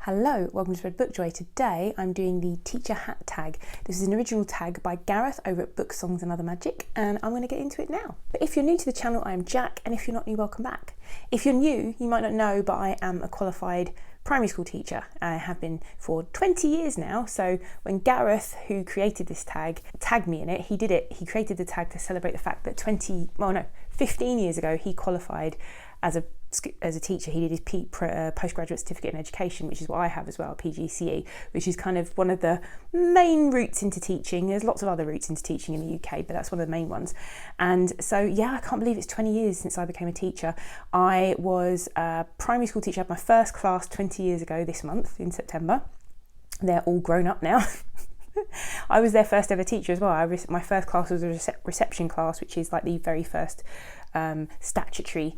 Hello, welcome to Red Book Joy. Today I'm doing the teacher hat tag. This is an original tag by Gareth over at Book Songs and Other Magic, and I'm going to get into it now. But if you're new to the channel, I'm Jack, and if you're not new, welcome back. If you're new, you might not know, but I am a qualified primary school teacher. I have been for 20 years now. So when Gareth, who created this tag, tagged me in it, he created the tag to celebrate the fact that 15 years ago, he qualified as a teacher. He did his postgraduate certificate in education, which is what I have as well, PGCE, which is kind of one of the main routes into teaching. There's lots of other routes into teaching in the UK, but that's one of the main ones. And so, yeah, I can't believe it's 20 years since I became a teacher. I was a primary school teacher. I had my first class 20 years ago this month in September. They're all grown up now. I was their first ever teacher as well. My first class was a reception class, which is like the very first statutory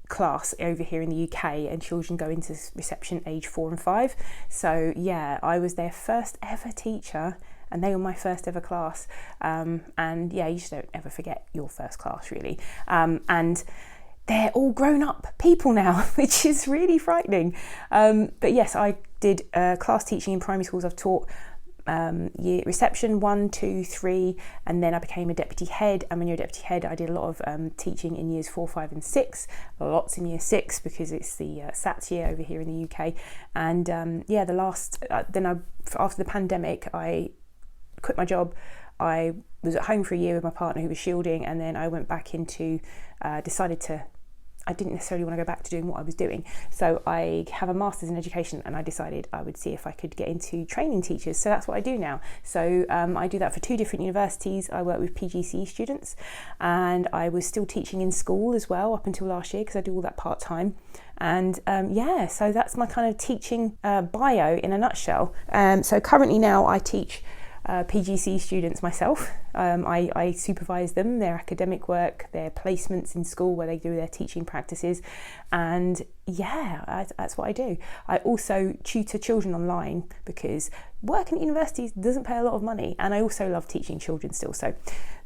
class over here in the UK, and children go into reception age 4 and 5. So yeah, I was their first ever teacher and they were my first ever class. And yeah, you just don't ever forget your first class really. And they're all grown up people now, which is really frightening. But yes, I did class teaching in primary schools. I've taught year reception 1, 2, 3, and then I became a deputy head. And when you're a deputy head, I did a lot of teaching in years 4, 5 and 6, lots in year 6 because it's the SATs year over here in the UK. And yeah, after the pandemic, I quit my job. I was at home for a year with my partner who was shielding, and then I went back into I didn't necessarily want to go back to doing what I was doing. So I have a master's in education, and I decided I would see if I could get into training teachers. So that's what I do now. So I do that for 2 different universities. I work with PGCE students, and I was still teaching in school as well up until last year because I do all that part-time. And yeah, so that's my kind of teaching bio in a nutshell. So currently now I teach PGCE students myself. I supervise them, their academic work, their placements in school where they do their teaching practices, and yeah, that's what I do. I also tutor children online because working at universities doesn't pay a lot of money, and I also love teaching children still, so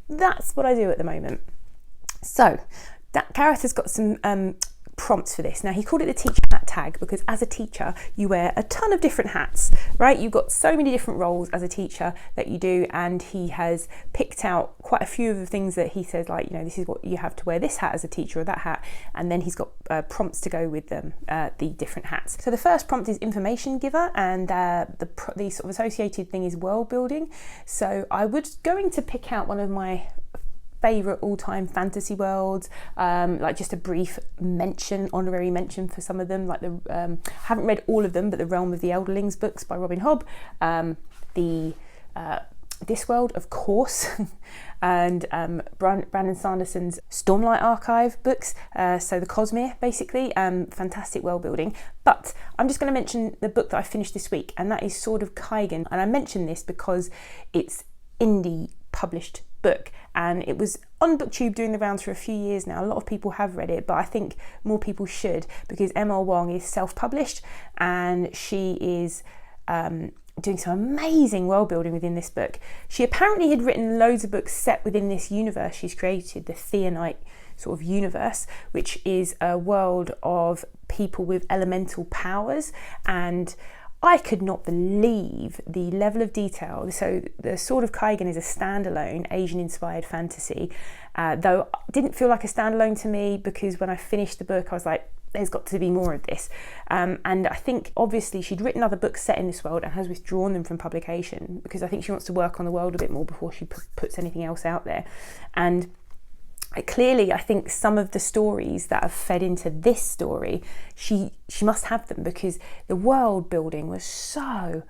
that's what I do at the moment. So Gareth has got some prompts for this. Now, he called it the teacher hat tag because as a teacher you wear a ton of different hats, right? You've got so many different roles as a teacher that you do, and he has picked out quite a few of the things that he says, like, you know, this is what you have to wear this hat as a teacher or that hat, and then he's got prompts to go with them, the different hats. So the first prompt is information giver, and the sort of associated thing is world building. So I was going to pick out one of my favourite all-time fantasy worlds, like just a brief honorary mention for some of them, like haven't read all of them, but the Realm of the Elderlings books by Robin Hobb, Discworld, of course, and Brandon Sanderson's Stormlight Archive books, so the Cosmere, basically, fantastic world building. But I'm just going to mention the book that I finished this week, and that is Sword of Kaigan, and I mention this because it's indie published book, and it was on BookTube doing the rounds for a few years now. A lot of people have read it, but I think more people should, because M.L. Wong is self-published, and she is doing some amazing world building within this book. She apparently had written loads of books set within this universe she's created, the Theonite sort of universe, which is a world of people with elemental powers, and I could not believe the level of detail. So the Sword of Kaigan is a standalone Asian-inspired fantasy, though it didn't feel like a standalone to me, because when I finished the book I was like, there's got to be more of this. And I think obviously she'd written other books set in this world and has withdrawn them from publication because I think she wants to work on the world a bit more before she puts anything else out there. And clearly, I think some of the stories that have fed into this story, she must have them, because the world building was so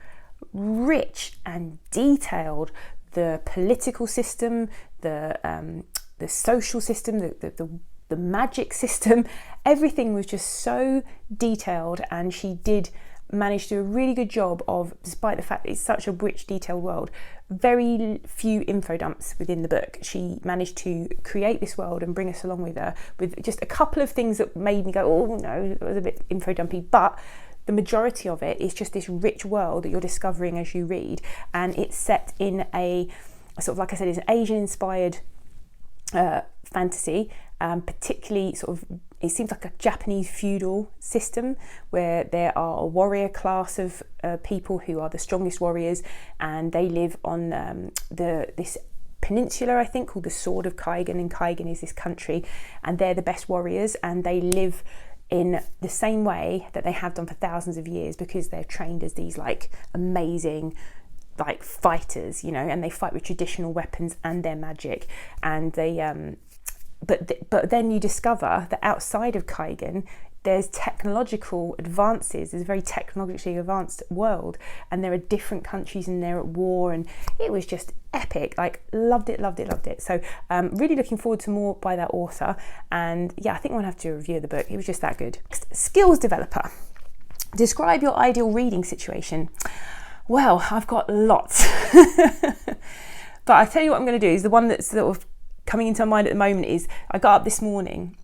rich and detailed. The political system, the social system, the magic system, everything was just so detailed, and she did manage to do a really good job of, despite the fact it's such a rich, detailed world, very few info dumps within the book. She managed to create this world and bring us along with her, with just a couple of things that made me go, oh no, it was a bit info dumpy, but the majority of it is just this rich world that you're discovering as you read, and it's set in a sort of, like I said, it's an Asian inspired fantasy, particularly sort of it seems like a Japanese feudal system where there are a warrior class of people who are the strongest warriors, and they live on this peninsula, I think, called the Sword of Kaigan, and Kaigan is this country, and they're the best warriors, and they live in the same way that they have done for thousands of years, because they're trained as these like amazing like fighters, you know, and they fight with traditional weapons and their magic. And they but then you discover that outside of Kaigan there's technological advances. There's a very technologically advanced world, and there are different countries and they're at war, and it was just epic. Like, loved it. So really looking forward to more by that author, and yeah, I think I'm gonna have to review the book. It was just that good. Skills developer. Describe your ideal reading situation. Well, I've got lots. But I tell you what I'm going to do is the one that's sort of coming into my mind at the moment is I got up this morning,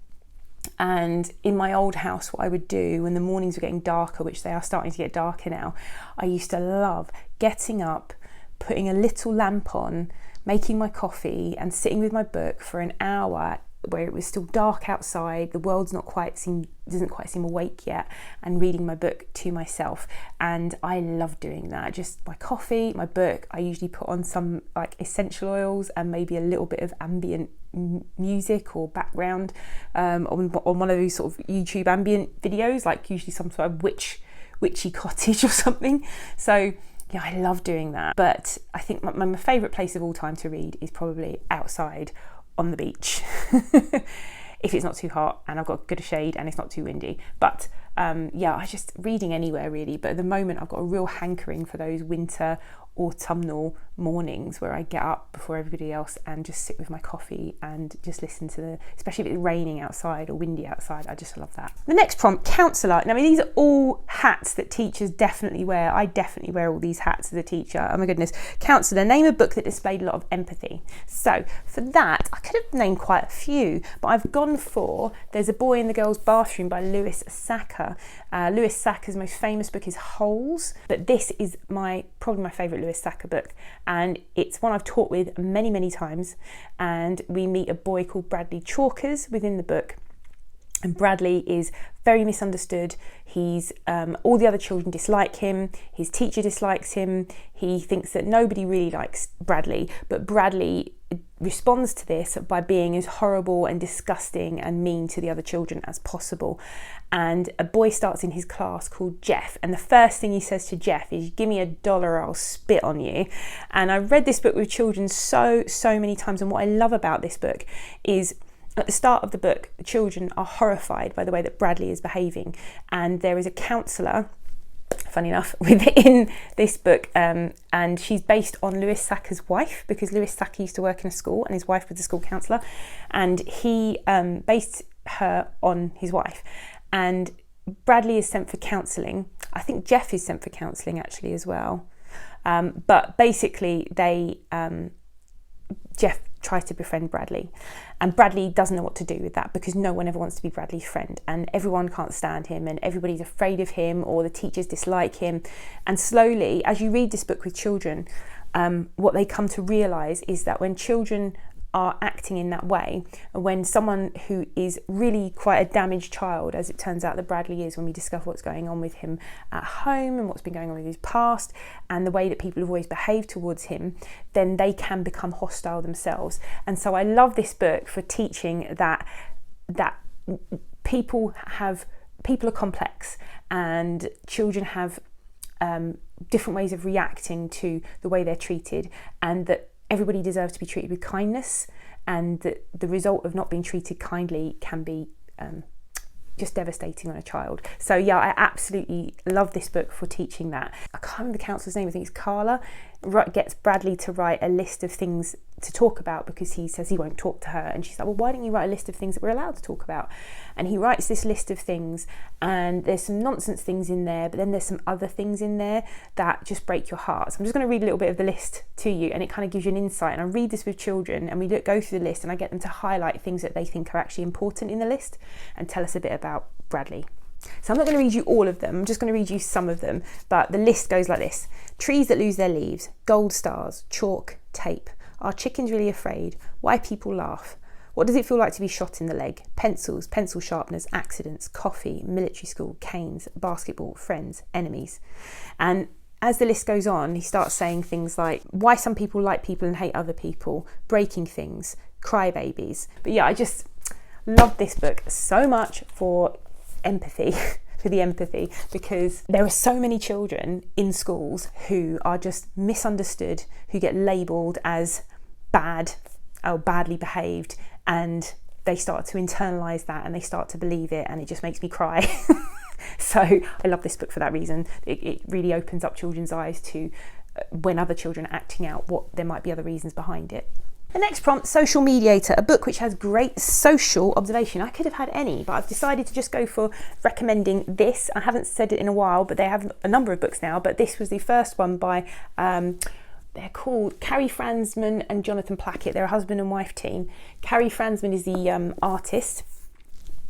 and in my old house what I would do when the mornings were getting darker, which they are starting to get darker now, I used to love getting up, putting a little lamp on, making my coffee and sitting with my book for an hour where it was still dark outside, the world's doesn't quite seem awake yet, and reading my book to myself. And I love doing that. Just my coffee, my book. I usually put on some like essential oils and maybe a little bit of ambient music or background on one of those sort of YouTube ambient videos, like usually some sort of witchy cottage or something. So yeah, I love doing that. But I think my favourite place of all time to read is probably outside on the beach. If it's not too hot and I've got good shade and it's not too windy. But yeah, I just reading anywhere really, but at the moment I've got a real hankering for those winter autumnal mornings where I get up before everybody else and just sit with my coffee and just listen to especially if it's raining outside or windy outside. I just love that. The next prompt, counsellor. Now, I mean, these are all hats that teachers definitely wear. I definitely wear all these hats as a teacher. Oh my goodness. Counsellor, name a book that displayed a lot of empathy. So for that, I could have named quite a few, but I've gone for There's a Boy in the Girl's Bathroom by Louis Sachar. Louis Sachar's most famous book is Holes, but this is probably my favourite Louis Sachar book, and it's one I've taught with many times. And we meet a boy called Bradley Chalkers within the book, and Bradley is very misunderstood. He's all the other children dislike him, his teacher dislikes him, he thinks that nobody really likes Bradley, but Bradley responds to this by being as horrible and disgusting and mean to the other children as possible. And a boy starts in his class called Jeff, and the first thing he says to Jeff is, "Give me $1 or I'll spit on you." And I've read this book with children so many times, and what I love about this book is at the start of the book, the children are horrified by the way that Bradley is behaving, and there is a counsellor, funny enough, within this book, and she's based on Louis Sachar's wife, because Louis Sachar used to work in a school and his wife was the school counsellor, and he based her on his wife. And Bradley is sent for counselling. I think Jeff is sent for counselling actually as well, but basically Jeff tries to befriend Bradley, and Bradley doesn't know what to do with that, because no one ever wants to be Bradley's friend, and everyone can't stand him, and everybody's afraid of him, or the teachers dislike him. And slowly, as you read this book with children, what they come to realise is that when children are acting in that way, when someone who is really quite a damaged child, as it turns out that Bradley is, when we discover what's going on with him at home and what's been going on with his past and the way that people have always behaved towards him, then they can become hostile themselves. And so I love this book for teaching that people are complex, and children have different ways of reacting to the way they're treated, and that everybody deserves to be treated with kindness, and that the result of not being treated kindly can be just devastating on a child. So yeah, I absolutely love this book for teaching that. I can't remember the counsellor's name, I think it's Carla, gets Bradley to write a list of things to talk about, because he says he won't talk to her, and she's like, well, why don't you write a list of things that we're allowed to talk about? And he writes this list of things, and there's some nonsense things in there, but then there's some other things in there that just break your heart. So I'm just going to read a little bit of the list to you, and it kind of gives you an insight. And I read this with children, and we go through the list, and I get them to highlight things that they think are actually important in the list and tell us a bit about Bradley. So I'm not going to read you all of them, I'm just going to read you some of them, but the list goes like this: trees that lose their leaves, gold stars, chalk, tape, are chickens really afraid, why people laugh, What does it feel like to be shot in the leg? Pencils, pencil sharpeners, accidents, coffee, military school, canes, basketball, friends, enemies. And as the list goes on, he starts saying things like why some people like people and hate other people, breaking things, crybabies. But yeah, I just love this book so much for empathy. For the empathy, because there are so many children in schools who are just misunderstood, who get labelled as bad or badly behaved, and they start to internalise that and they start to believe it, and it just makes me cry. So I love this book for that reason. It really opens up children's eyes to when other children are acting out, what there might be other reasons behind it. The next prompt, Social Mediator, a book which has great social observation. I could have had any, but I've decided to just go for recommending this. I haven't said it in a while, but they have a number of books now, but this was the first one by, they're called Carrie Fransman and Jonathan Plackett. They're a husband and wife team. Carrie Fransman is the artist,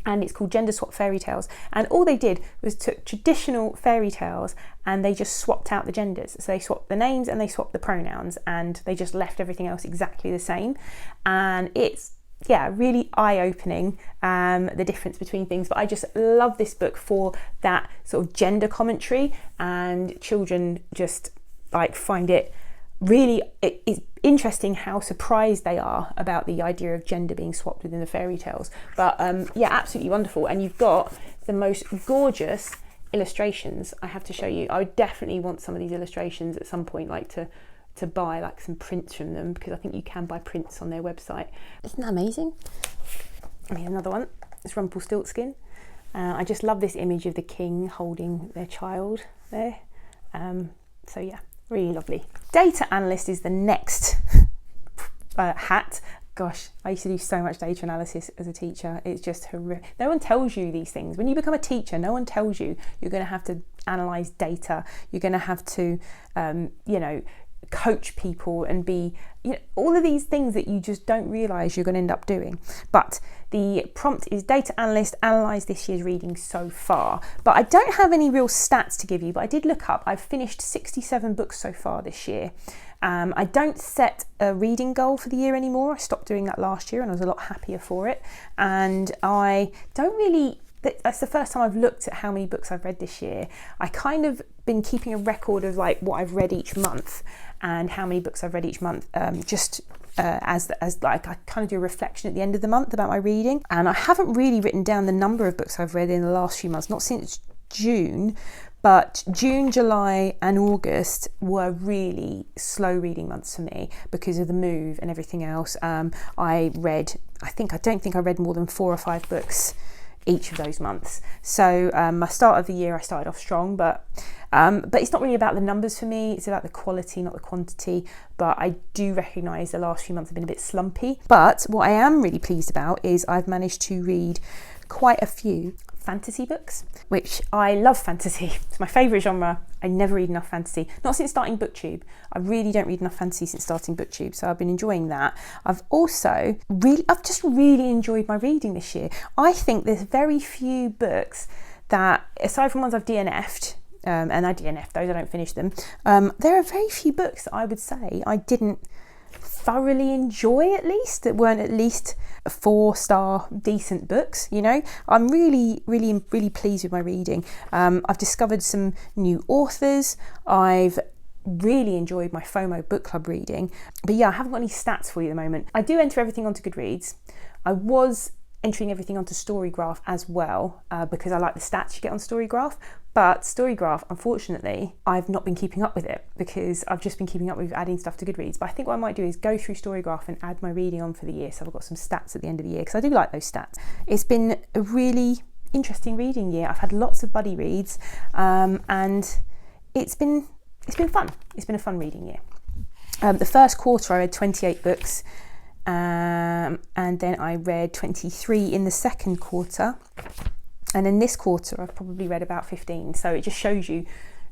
and it's called Gender Swap Fairy Tales. And all they did was took traditional fairy tales and they just swapped out the genders. So they swapped the names and they swapped the pronouns, and they just left everything else exactly the same. And it's, yeah, really eye-opening, the difference between things. But I just love this book for that sort of gender commentary, and children just like find it really, it's interesting how surprised they are about the idea of gender being swapped within the fairy tales. But yeah, absolutely wonderful. And you've got the most gorgeous illustrations I have to show you. I would definitely want some of these illustrations at some point, like to buy like some prints from them, because I think you can buy prints on their website. Isn't that amazing? I mean, another one, it's Rumpelstiltskin. I just love this image of the king holding their child there. So yeah, really lovely. Data analyst is the next hat. Gosh, I used to do so much data analysis as a teacher. It's just horrific. No one tells you these things. When you become a teacher, no one tells you you're going to have to analyse data. You're going to have to, coach people and be, all of these things that you just don't realise you're going to end up doing. But the prompt is data analyst, analyse this year's reading so far. But I don't have any real stats to give you, but I did look up. I've finished 67 books so far this year. I don't set a reading goal for the year anymore. I stopped doing that last year and I was a lot happier for it. And I don't really, that's the first time I've looked at how many books I've read this year. I kind of been keeping a record of like what I've read each month and how many books I've read each month, as like I kind of do a reflection at the end of the month about my reading. And I haven't really written down the number of books I've read in the last few months, not since June, but June, July and August were really slow reading months for me because of the move and everything else. I don't think I read more than 4 or 5 books each of those months. So my start of the year I started off strong, but it's not really about the numbers for me, it's about the quality, not the quantity. But I do recognise the last few months have been a bit slumpy. But what I am really pleased about is I've managed to read quite a few fantasy books, which I love fantasy. It's my favourite genre. I never read enough fantasy. Not since starting BookTube. I really don't read enough fantasy since starting BookTube, so I've been enjoying that. I've just really enjoyed my reading this year. I think there's very few books that, aside from ones I've DNF'd, and I DNF'd those, I don't finish them, there are very few books that I would say I didn't thoroughly enjoy, at least, that weren't at least 4-star decent books. I'm really pleased with my reading. I've discovered some new authors. I've really enjoyed my FOMO book club reading. But yeah, I haven't got any stats for you at the moment. I do enter everything onto Goodreads. I was entering everything onto Storygraph as well, because I like the stats you get on Storygraph. But Storygraph, unfortunately, I've not been keeping up with it because I've just been keeping up with adding stuff to Goodreads. But I think what I might do is go through Storygraph and add my reading on for the year, so I've got some stats at the end of the year, because I do like those stats. It's been a really interesting reading year. I've had lots of buddy reads, and it's been fun. It's been a fun reading year. The first quarter I read 28 books, and then I read 23 in the second quarter. And in this quarter, I've probably read about 15. So it just shows you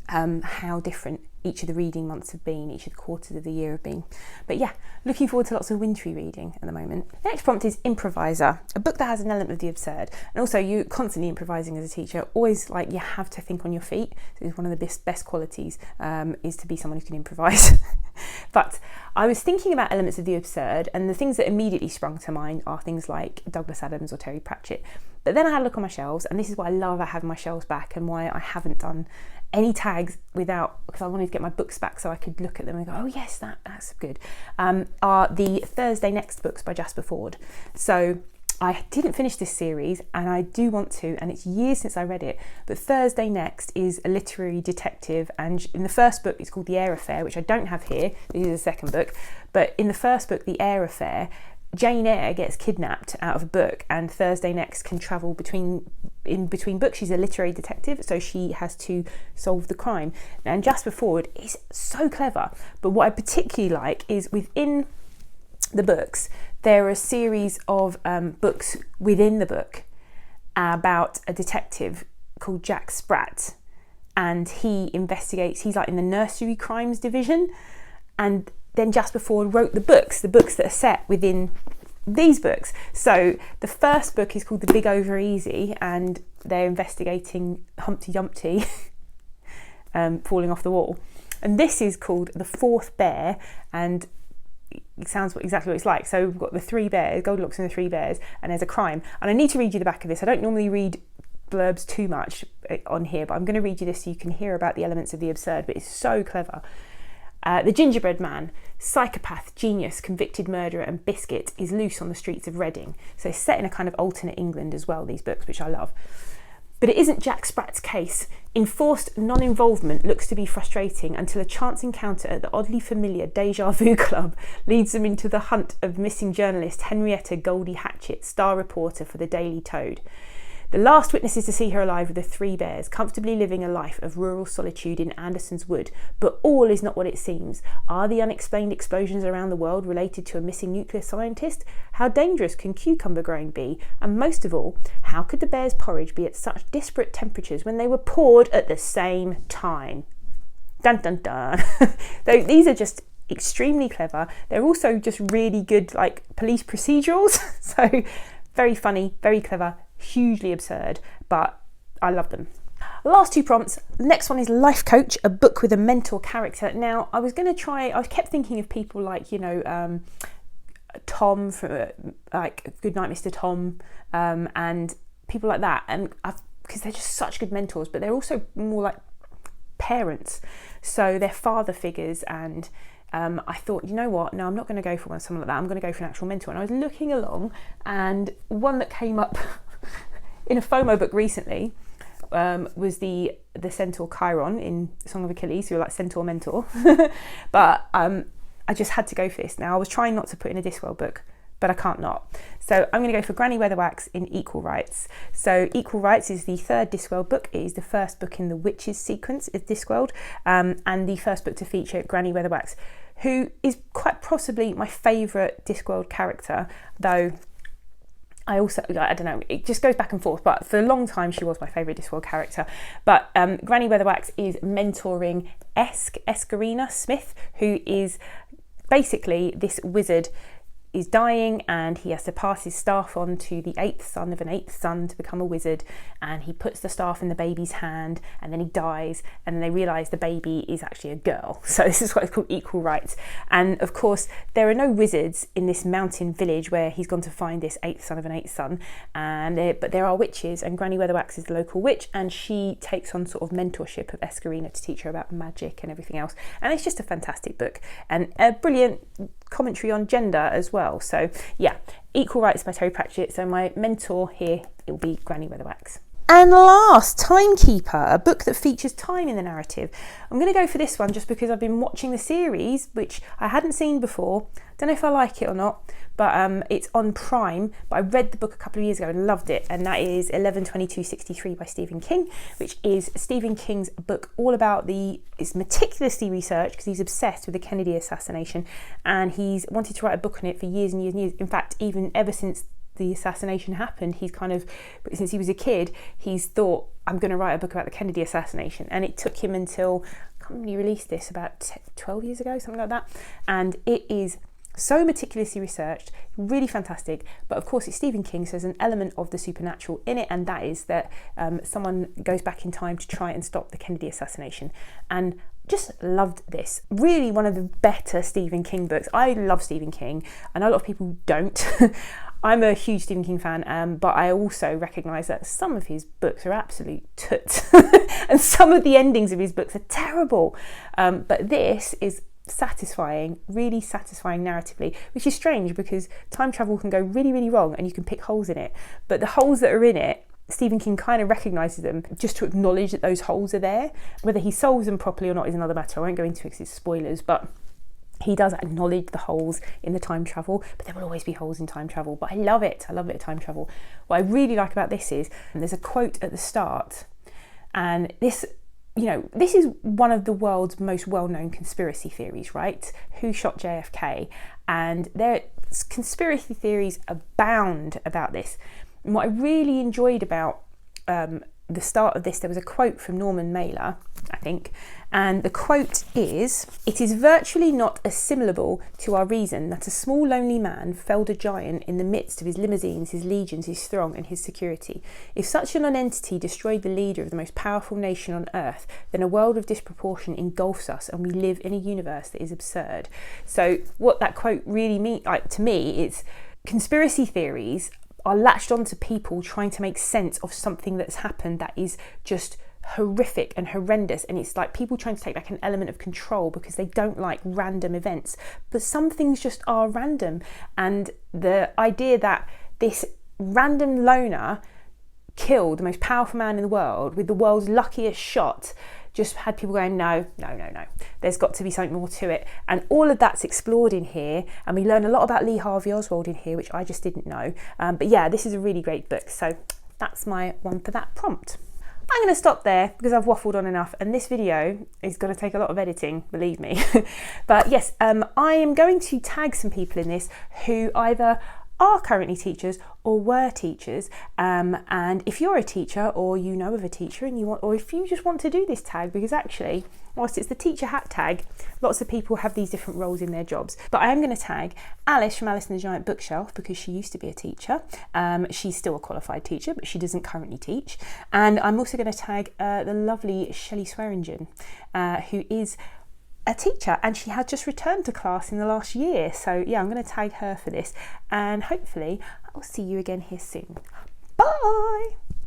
how different each of the reading months have been, each of the quarters of the year have been. But yeah, looking forward to lots of wintry reading at the moment. The next prompt is Improviser, a book that has an element of the absurd. And also, you're constantly improvising as a teacher. Always, you have to think on your feet. So it's one of the best qualities is to be someone who can improvise. But I was thinking about elements of the absurd, and the things that immediately sprung to mind are things like Douglas Adams or Terry Pratchett. But then I had a look on my shelves, and this is why I love having my shelves back and why I haven't done any tags because I wanted to get my books back so I could look at them and go, oh yes, that's good, are the Thursday Next books by Jasper Fforde. So I didn't finish this series, and I do want to, and it's years since I read it, but Thursday Next is a literary detective, and in the first book it's called The Eyre Affair, which I don't have here, this is the second book, but in the first book, The Eyre Affair, Jane Eyre gets kidnapped out of a book, and Thursday Next can travel between books. She's a literary detective, so she has to solve the crime. And Jasper Fforde is so clever, but what I particularly like is within the books, there are a series of books within the book about a detective called Jack Sprat, and he investigates, he's like in the nursery crimes division, and then Jasper Fforde wrote the books that are set within these books. So the first book is called The Big Over Easy, and they're investigating Humpty Dumpty falling off the wall. And this is called The Fourth Bear, and it sounds exactly what it's like. So we've got the three bears, Goldilocks and the three bears, and there's a crime. And I need to read you the back of this. I don't normally read blurbs too much on here, but I'm going to read you this so you can hear about the elements of the absurd, but it's so clever. The gingerbread man, psychopath, genius, convicted murderer and biscuit is loose on the streets of Reading. So it's set in a kind of alternate England as well, these books, which I love. But it isn't Jack Sprat's case. Enforced non-involvement looks to be frustrating until a chance encounter at the oddly familiar Deja Vu Club leads them into the hunt of missing journalist Henrietta Goldie Hatchett, star reporter for the Daily Toad. The last witnesses to see her alive were the three bears, comfortably living a life of rural solitude in Anderson's Wood. But all is not what it seems. Are the unexplained explosions around the world related to a missing nuclear scientist? How dangerous can cucumber growing be? And most of all, how could the bears' porridge be at such disparate temperatures when they were poured at the same time? Dun dun dun. These are just extremely clever. They're also just really good, like, police procedurals. So very funny, very clever, hugely absurd, but I love them. Last two prompts. The next one is Life Coach, a book with a mentor character. Now, I kept thinking of people like, Tom from like Goodnight Mr. Tom, and people like that, and because they're just such good mentors, but they're also more like parents, so they're father figures. And I thought, you know what, no, I'm not going to go for someone like that, I'm going to go for an actual mentor. And I was looking along, and one that came up in a FOMO book recently was the centaur Chiron in Song of Achilles, who are like centaur mentor. But I just had to go for this. Now, I was trying not to put in a Discworld book, but I can't not. So I'm going to go for Granny Weatherwax in Equal Rights. So Equal Rights is the third Discworld book. It is the first book in the Witches sequence of Discworld, and the first book to feature Granny Weatherwax, who is quite possibly my favourite Discworld character, though I don't know, it just goes back and forth, but for a long time she was my favourite Discworld character. But Granny Weatherwax is mentoring Escarina Smith, who is basically this wizard is dying, and he has to pass his staff on to the eighth son of an eighth son to become a wizard, and he puts the staff in the baby's hand, and then he dies, and then they realise the baby is actually a girl. So this is what it's called Equal Rights. And of course there are no wizards in this mountain village where he's gone to find this eighth son of an eighth son, but there are witches, and Granny Weatherwax is the local witch, and she takes on sort of mentorship of Escarina to teach her about magic and everything else. And it's just a fantastic book, and a brilliant commentary on gender as well. So yeah, Equal Rights by Terry Pratchett. So my mentor here, it will be Granny Weatherwax. And last, Timekeeper, a book that features time in the narrative. I'm going to go for this one just because I've been watching the series, which I hadn't seen before. Don't know if I like it or not, but it's on Prime. But I read the book a couple of years ago and loved it, and that is 11/22/63 by Stephen King, which is Stephen King's book all about it's meticulously researched because he's obsessed with the Kennedy assassination, and he's wanted to write a book on it for years and years and years. In fact, even ever since the assassination happened, since he was a kid, he's thought, I'm going to write a book about the Kennedy assassination. And it took him until, I can't remember, he released this about 12 years ago, something like that. And it is so meticulously researched, really fantastic. But of course it's Stephen King, so there's an element of the supernatural in it, and that is that someone goes back in time to try and stop the Kennedy assassination. And just loved this. Really one of the better Stephen King books. I love Stephen King. I know a lot of people don't. I'm a huge Stephen King fan, but I also recognise that some of his books are absolute toots and some of the endings of his books are terrible. But this is satisfying, really satisfying narratively, which is strange because time travel can go really, really wrong and you can pick holes in it. But the holes that are in it, Stephen King kind of recognises them just to acknowledge that those holes are there. Whether he solves them properly or not is another matter. I won't go into it because it's spoilers, but he does acknowledge the holes in the time travel, but there will always be holes in time travel. But I love it. I love a bit of time travel. What I really like about this is there's a quote at the start, and this, you know, this is one of the world's most well-known conspiracy theories, right? Who shot JFK? And there's conspiracy theories abound about this. And what I really enjoyed about the start of this, there was a quote from Norman Mailer, I think, and the quote is, "It is virtually not assimilable to our reason that a small lonely man felled a giant in the midst of his limousines, his legions, his throng and his security. If such an nonentity destroyed the leader of the most powerful nation on earth, then a world of disproportion engulfs us and we live in a universe that is absurd." So what that quote really means, like, to me, is conspiracy theories are latched onto people trying to make sense of something that's happened that is just horrific and horrendous, and it's like people trying to take back an element of control because they don't like random events. But some things just are random, and the idea that this random loner killed the most powerful man in the world with the world's luckiest shot just had people going, no, there's got to be something more to it. And all of that's explored in here, and we learn a lot about Lee Harvey Oswald in here, which I just didn't know. But yeah, this is a really great book, so that's my one for that prompt. I'm going to stop there because I've waffled on enough, and this video is going to take a lot of editing, believe me. But yes, I am going to tag some people in this who either are currently teachers or were teachers, and if you're a teacher or you know of a teacher and you want, or if you just want to do this tag, because actually whilst it's the teacher hat tag, lots of people have these different roles in their jobs. But I am going to tag Alice from Alice and the Giant Bookshelf because she used to be a teacher. She's still a qualified teacher, but she doesn't currently teach. And I'm also going to tag the lovely Shelley Swearingen, who is a teacher, and she had just returned to class in the last year. So yeah, I'm going to tag her for this, and hopefully I'll see you again here soon. Bye!